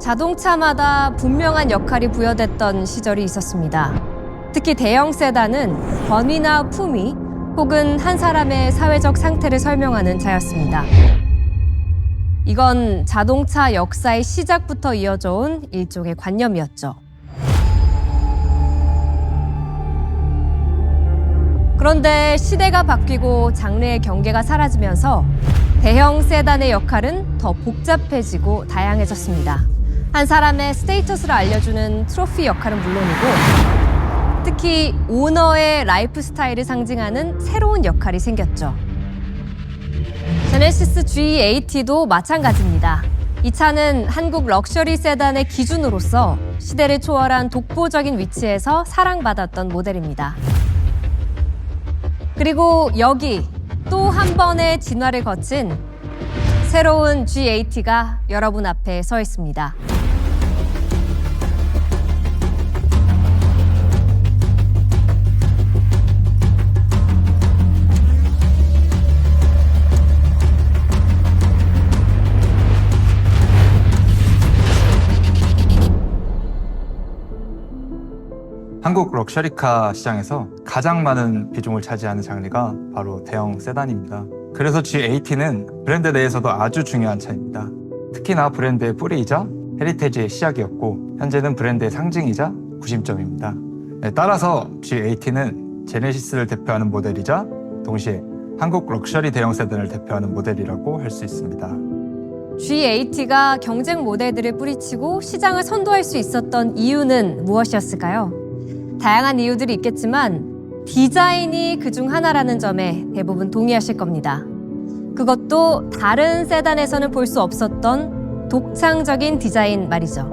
자동차마다 분명한 역할이 부여됐던 시절이 있었습니다. 특히 대형 세단은 권위나 품위 혹은 한 사람의 사회적 상태를 설명하는 자였습니다. 이건 자동차 역사의 시작부터 이어져 온 일종의 관념이었죠. 그런데 시대가 바뀌고 장르의 경계가 사라지면서 대형 세단의 역할은 더 복잡해지고 다양해졌습니다. 한 사람의 스테이터스를 알려주는 트로피 역할은 물론이고 특히 오너의 라이프 스타일을 상징하는 새로운 역할이 생겼죠. 제네시스 G80도 마찬가지입니다. 이 차는 한국 럭셔리 세단의 기준으로서 시대를 초월한 독보적인 위치에서 사랑받았던 모델입니다. 그리고 여기 또 한 번의 진화를 거친 새로운 G80가 여러분 앞에 서 있습니다. 한국 럭셔리카 시장에서 가장 많은 비중을 차지하는 장르가 바로 대형 세단입니다. 그래서 G80는 브랜드 내에서도 아주 중요한 차입니다. 특히나 브랜드의 뿌리이자 헤리테지의 시작이었고 현재는 브랜드의 상징이자 구심점입니다. 따라서 G80는 제네시스를 대표하는 모델이자 동시에 한국 럭셔리 대형 세단을 대표하는 모델이라고 할 수 있습니다. G80가 경쟁 모델들을 뿌리치고 시장을 선도할 수 있었던 이유는 무엇이었을까요? 다양한 이유들이 있겠지만 디자인이 그중 하나라는 점에 대부분 동의하실 겁니다. 그것도 다른 세단에서는 볼 수 없었던 독창적인 디자인 말이죠.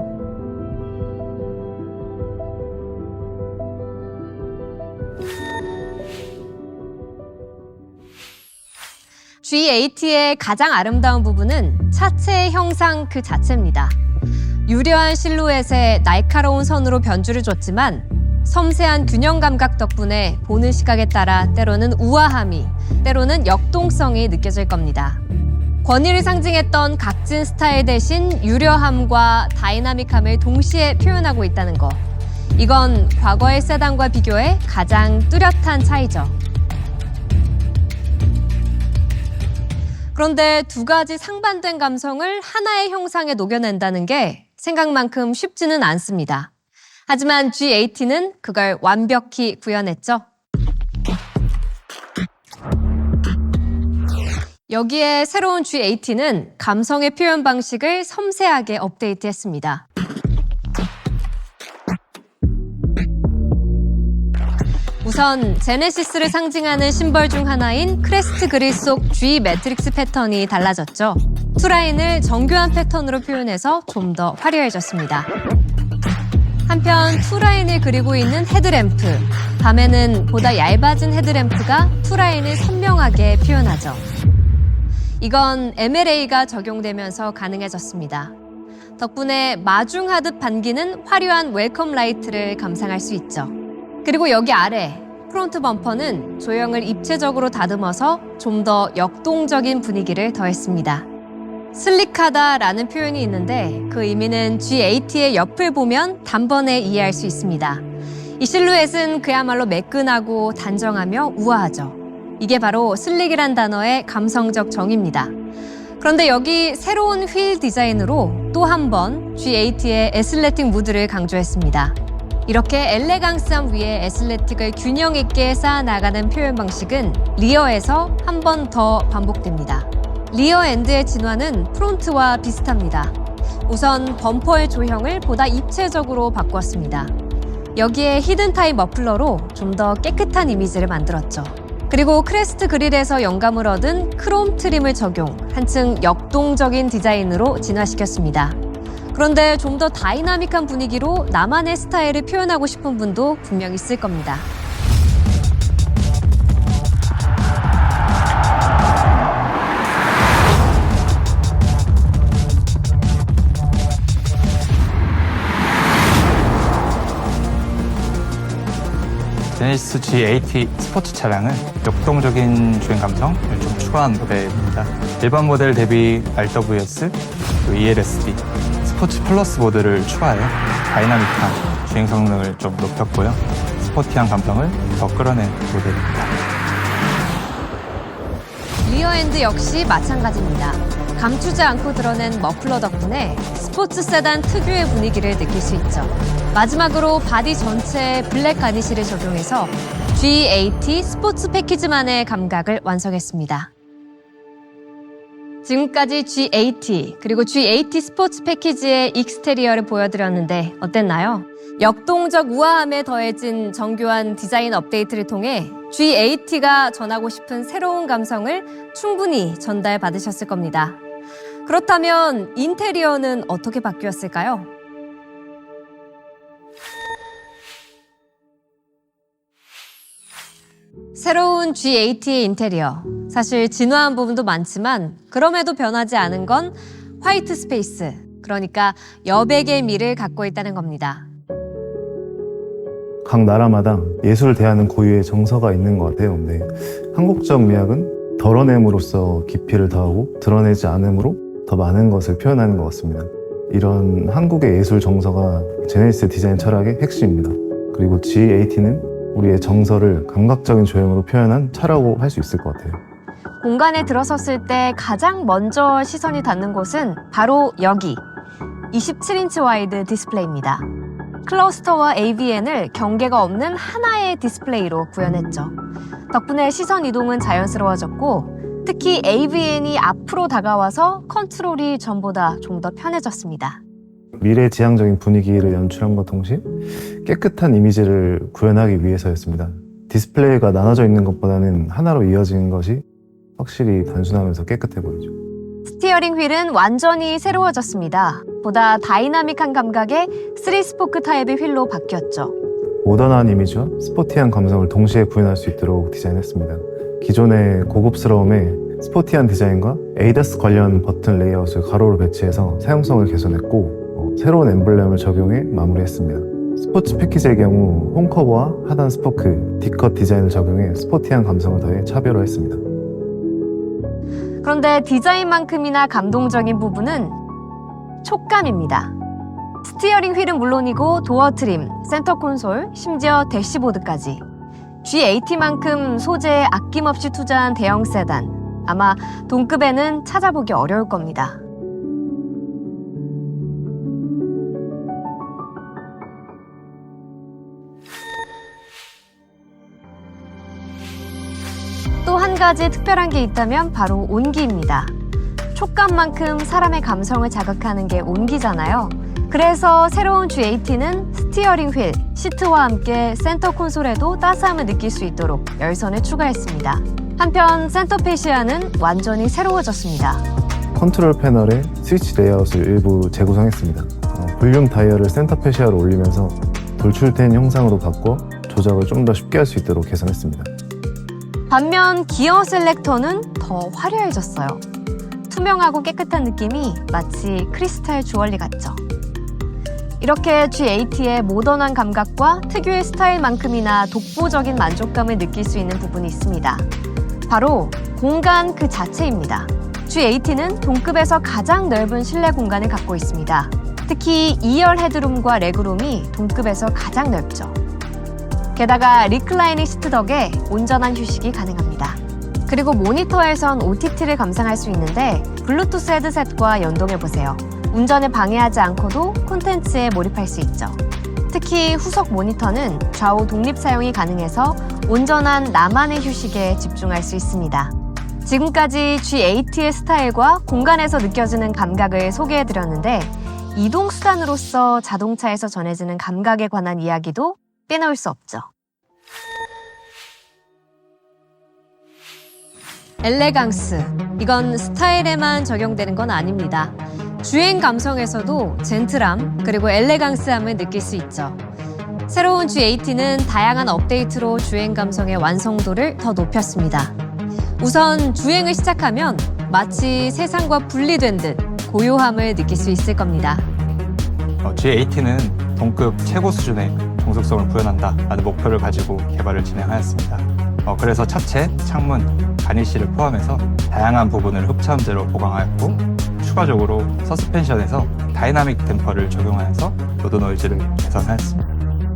G80의 가장 아름다운 부분은 차체의 형상 그 자체입니다. 유려한 실루엣에 날카로운 선으로 변주를 줬지만 섬세한 균형 감각 덕분에 보는 시각에 따라 때로는 우아함이, 때로는 역동성이 느껴질 겁니다. 권위를 상징했던 각진 스타일 대신 유려함과 다이나믹함을 동시에 표현하고 있다는 것. 이건 과거의 세단과 비교해 가장 뚜렷한 차이죠. 그런데 두 가지 상반된 감성을 하나의 형상에 녹여낸다는 게 생각만큼 쉽지는 않습니다. 하지만 G80는 그걸 완벽히 구현했죠. 여기에 새로운 G80는 감성의 표현 방식을 섬세하게 업데이트했습니다. 우선 제네시스를 상징하는 심벌 중 하나인 크레스트 그릴 속 G 매트릭스 패턴이 달라졌죠. 투라인을 정교한 패턴으로 표현해서 좀 더 화려해졌습니다. 한편 투라인을 그리고 있는 헤드램프, 밤에는 보다 얇아진 헤드램프가 투라인을 선명하게 표현하죠. 이건 MLA가 적용되면서 가능해졌습니다. 덕분에 마중하듯 반기는 화려한 웰컴 라이트를 감상할 수 있죠. 그리고 여기 아래 프론트 범퍼는 조형을 입체적으로 다듬어서 좀 더 역동적인 분위기를 더했습니다. 슬릭하다라는 표현이 있는데 그 의미는 G80의 옆을 보면 단번에 이해할 수 있습니다. 이 실루엣은 그야말로 매끈하고 단정하며 우아하죠. 이게 바로 슬릭이란 단어의 감성적 정의입니다. 그런데 여기 새로운 휠 디자인으로 또 한 번 G80의 애슬레틱 무드를 강조했습니다. 이렇게 엘레강스함 위에 애슬레틱을 균형 있게 쌓아나가는 표현 방식은 리어에서 한 번 더 반복됩니다. 리어 엔드의 진화는 프론트와 비슷합니다. 우선 범퍼의 조형을 보다 입체적으로 바꾸었습니다. 여기에 히든타입 머플러로 좀 더 깨끗한 이미지를 만들었죠. 그리고 크레스트 그릴에서 영감을 얻은 크롬 트림을 적용, 한층 역동적인 디자인으로 진화시켰습니다. 그런데 좀 더 다이나믹한 분위기로 나만의 스타일을 표현하고 싶은 분도 분명 있을 겁니다. 제네시스 G80 스포츠 차량은 역동적인 주행 감성을 좀 추가한 모델입니다. 일반 모델 대비 RWS, 또 ELSD, 스포츠 플러스 모드를 추가해 다이나믹한 주행 성능을 좀 높였고요. 스포티한 감성을 더 끌어낸 모델입니다. 리어엔드 역시 마찬가지입니다. 감추지 않고 드러낸 머플러 덕분에 스포츠 세단 특유의 분위기를 느낄 수 있죠. 마지막으로 바디 전체에 블랙 가니쉬를 적용해서 G80 스포츠 패키지만의 감각을 완성했습니다. 지금까지 G80 그리고 G80 스포츠 패키지의 익스테리어를 보여드렸는데 어땠나요? 역동적 우아함에 더해진 정교한 디자인 업데이트를 통해 G80가 전하고 싶은 새로운 감성을 충분히 전달받으셨을 겁니다. 그렇다면 인테리어는 어떻게 바뀌었을까요? 새로운 G80의 인테리어. 사실 진화한 부분도 많지만 그럼에도 변하지 않은 건 화이트 스페이스, 그러니까 여백의 미를 갖고 있다는 겁니다. 각 나라마다 예술을 대하는 고유의 정서가 있는 것 같아요. 근데 한국적 미학은 덜어냄으로써 깊이를 더하고 드러내지 않음으로 더 많은 것을 표현하는 것 같습니다. 이런 한국의 예술 정서가 제네시스 디자인 철학의 핵심입니다. 그리고 G80는 우리의 정서를 감각적인 조형으로 표현한 차라고 할 수 있을 것 같아요. 공간에 들어섰을 때 가장 먼저 시선이 닿는 곳은 바로 여기, 27인치 와이드 디스플레이입니다. 클러스터와 AVN을 경계가 없는 하나의 디스플레이로 구현했죠. 덕분에 시선 이동은 자연스러워졌고 특히 AVN이 앞으로 다가와서 컨트롤이 전보다 좀 더 편해졌습니다. 미래지향적인 분위기를 연출한 것 동시에 깨끗한 이미지를 구현하기 위해서였습니다. 디스플레이가 나눠져 있는 것보다는 하나로 이어지는 것이 확실히 단순하면서 깨끗해 보이죠. 스티어링 휠은 완전히 새로워졌습니다. 보다 다이나믹한 감각의 3스포크 타입의 휠로 바뀌었죠. 모던한 이미지와 스포티한 감성을 동시에 구현할 수 있도록 디자인했습니다. 기존의 고급스러움에 스포티한 디자인과 에이다스 관련 버튼 레이아웃을 가로로 배치해서 사용성을 개선했고 새로운 엠블렘을 적용해 마무리했습니다. 스포츠 패키지의 경우 홈커버와 하단 스포크, D컷 디자인을 적용해 스포티한 감성을 더해 차별화했습니다. 그런데 디자인만큼이나 감동적인 부분은 촉감입니다. 스티어링 휠은 물론이고 도어 트림, 센터 콘솔, 심지어 대시보드까지 G80만큼 소재에 아낌없이 투자한 대형 세단, 아마 동급에는 찾아보기 어려울 겁니다. 또 한 가지 특별한 게 있다면 바로 온기입니다. 촉감만큼 사람의 감성을 자극하는 게 온기잖아요. 그래서 새로운 G80는 스티어링 휠, 시트와 함께 센터 콘솔에도 따스함을 느낄 수 있도록 열선을 추가했습니다. 한편 센터 페시아는 완전히 새로워졌습니다. 컨트롤 패널에 스위치 레이아웃을 일부 재구성했습니다. 볼륨 다이얼을 센터 페시아로 올리면서 돌출된 형상으로 바꿔 조작을 좀 더 쉽게 할 수 있도록 개선했습니다. 반면 기어 셀렉터는 더 화려해졌어요. 투명하고 깨끗한 느낌이 마치 크리스탈 주얼리 같죠. 이렇게 G80의 모던한 감각과 특유의 스타일만큼이나 독보적인 만족감을 느낄 수 있는 부분이 있습니다. 바로 공간 그 자체입니다. G80는 동급에서 가장 넓은 실내 공간을 갖고 있습니다. 특히 2열 헤드룸과 레그룸이 동급에서 가장 넓죠. 게다가 리클라이닝 시트 덕에 온전한 휴식이 가능합니다. 그리고 모니터에선 OTT를 감상할 수 있는데 블루투스 헤드셋과 연동해보세요. 운전을 방해하지 않고도 콘텐츠에 몰입할 수 있죠. 특히 후속 모니터는 좌우 독립 사용이 가능해서 온전한 나만의 휴식에 집중할 수 있습니다. 지금까지 G80의 스타일과 공간에서 느껴지는 감각을 소개해드렸는데 이동수단으로서 자동차에서 전해지는 감각에 관한 이야기도 빼놓을 수 없죠. 엘레강스. 이건 스타일에만 적용되는 건 아닙니다. 주행 감성에서도 젠틀함 그리고 엘레강스함을 느낄 수 있죠. 새로운 G80는 다양한 업데이트로 주행 감성의 완성도를 더 높였습니다. 우선 주행을 시작하면 마치 세상과 분리된 듯 고요함을 느낄 수 있을 겁니다. G80는 동급 최고 수준의 정숙성을 구현한다라는 목표를 가지고 개발을 진행하였습니다. 그래서 차체, 창문, 가니쉬를 포함해서 다양한 부분을 흡차음제로 보강하였고, 추가적으로 서스펜션에서 다이나믹 댐퍼를 적용하여서 로드 노이즈를 개선하였습니다.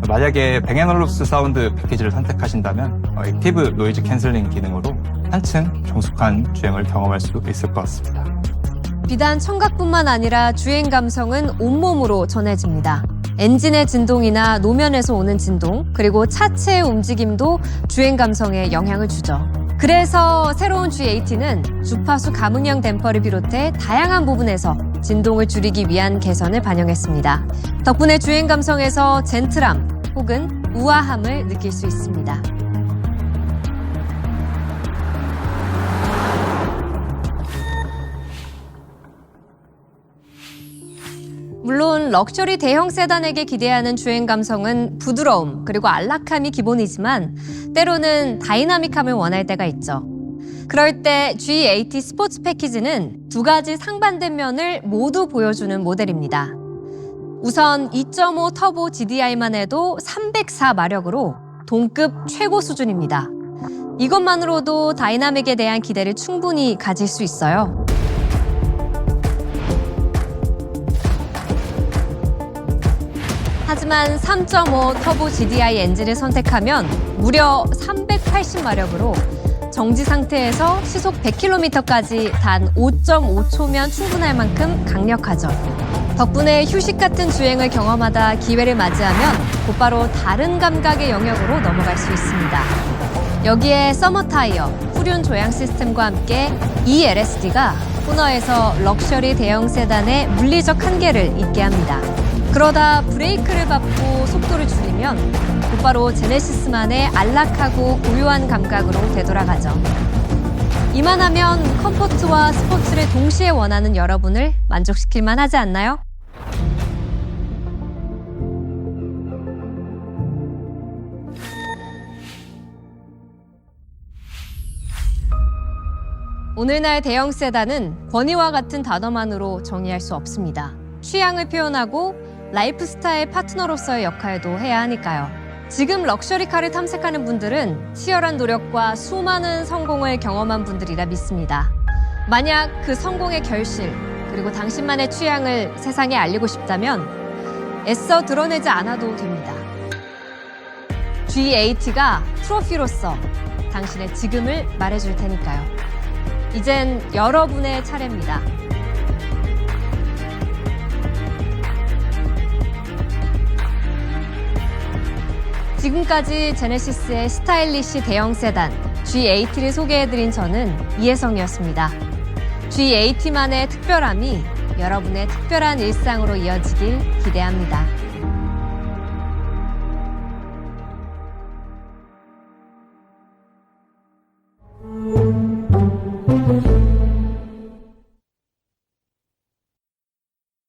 만약에 뱅앤올룹스 사운드 패키지를 선택하신다면 액티브 노이즈 캔슬링 기능으로 한층 정숙한 주행을 경험할 수 있을 것 같습니다. 비단 청각뿐만 아니라 주행 감성은 온몸으로 전해집니다. 엔진의 진동이나 노면에서 오는 진동, 그리고 차체의 움직임도 주행 감성에 영향을 주죠. 그래서 새로운 G80는 주파수 감응형 댐퍼를 비롯해 다양한 부분에서 진동을 줄이기 위한 개선을 반영했습니다. 덕분에 주행 감성에서 젠틀함 혹은 우아함을 느낄 수 있습니다. 물론 럭셔리 대형 세단에게 기대하는 주행 감성은 부드러움 그리고 안락함이 기본이지만 때로는 다이나믹함을 원할 때가 있죠. 그럴 때 G80 스포츠 패키지는 두 가지 상반된 면을 모두 보여주는 모델입니다. 우선 2.5 터보 GDI만 해도 304마력으로 동급 최고 수준입니다. 이것만으로도 다이나믹에 대한 기대를 충분히 가질 수 있어요. 하지만 3.5 터보 GDI 엔진을 선택하면 무려 380마력으로 정지 상태에서 시속 100km까지 단 5.5초면 충분할 만큼 강력하죠. 덕분에 휴식 같은 주행을 경험하다 기회를 맞이하면 곧바로 다른 감각의 영역으로 넘어갈 수 있습니다. 여기에 서머 타이어, 후륜 조향 시스템과 함께 이 LSD가 코너에서 럭셔리 대형 세단의 물리적 한계를 잊게 합니다. 그러다 브레이크를 밟고 속도를 줄이면 곧바로 제네시스만의 안락하고 고요한 감각으로 되돌아가죠. 이만하면 컴포트와 스포츠를 동시에 원하는 여러분을 만족시킬 만하지 않나요? 오늘날 대형 세단은 권위와 같은 단어만으로 정의할 수 없습니다. 취향을 표현하고 라이프 스타일 파트너로서의 역할도 해야 하니까요. 지금 럭셔리카를 탐색하는 분들은 치열한 노력과 수많은 성공을 경험한 분들이라 믿습니다. 만약 그 성공의 결실, 그리고 당신만의 취향을 세상에 알리고 싶다면 애써 드러내지 않아도 됩니다. G80가 트로피로서 당신의 지금을 말해줄 테니까요. 이젠 여러분의 차례입니다. 지금까지 제네시스의 스타일리시 대형 세단 G80를 소개해드린 저는 이혜성이었습니다. G80만의 특별함이 여러분의 특별한 일상으로 이어지길 기대합니다.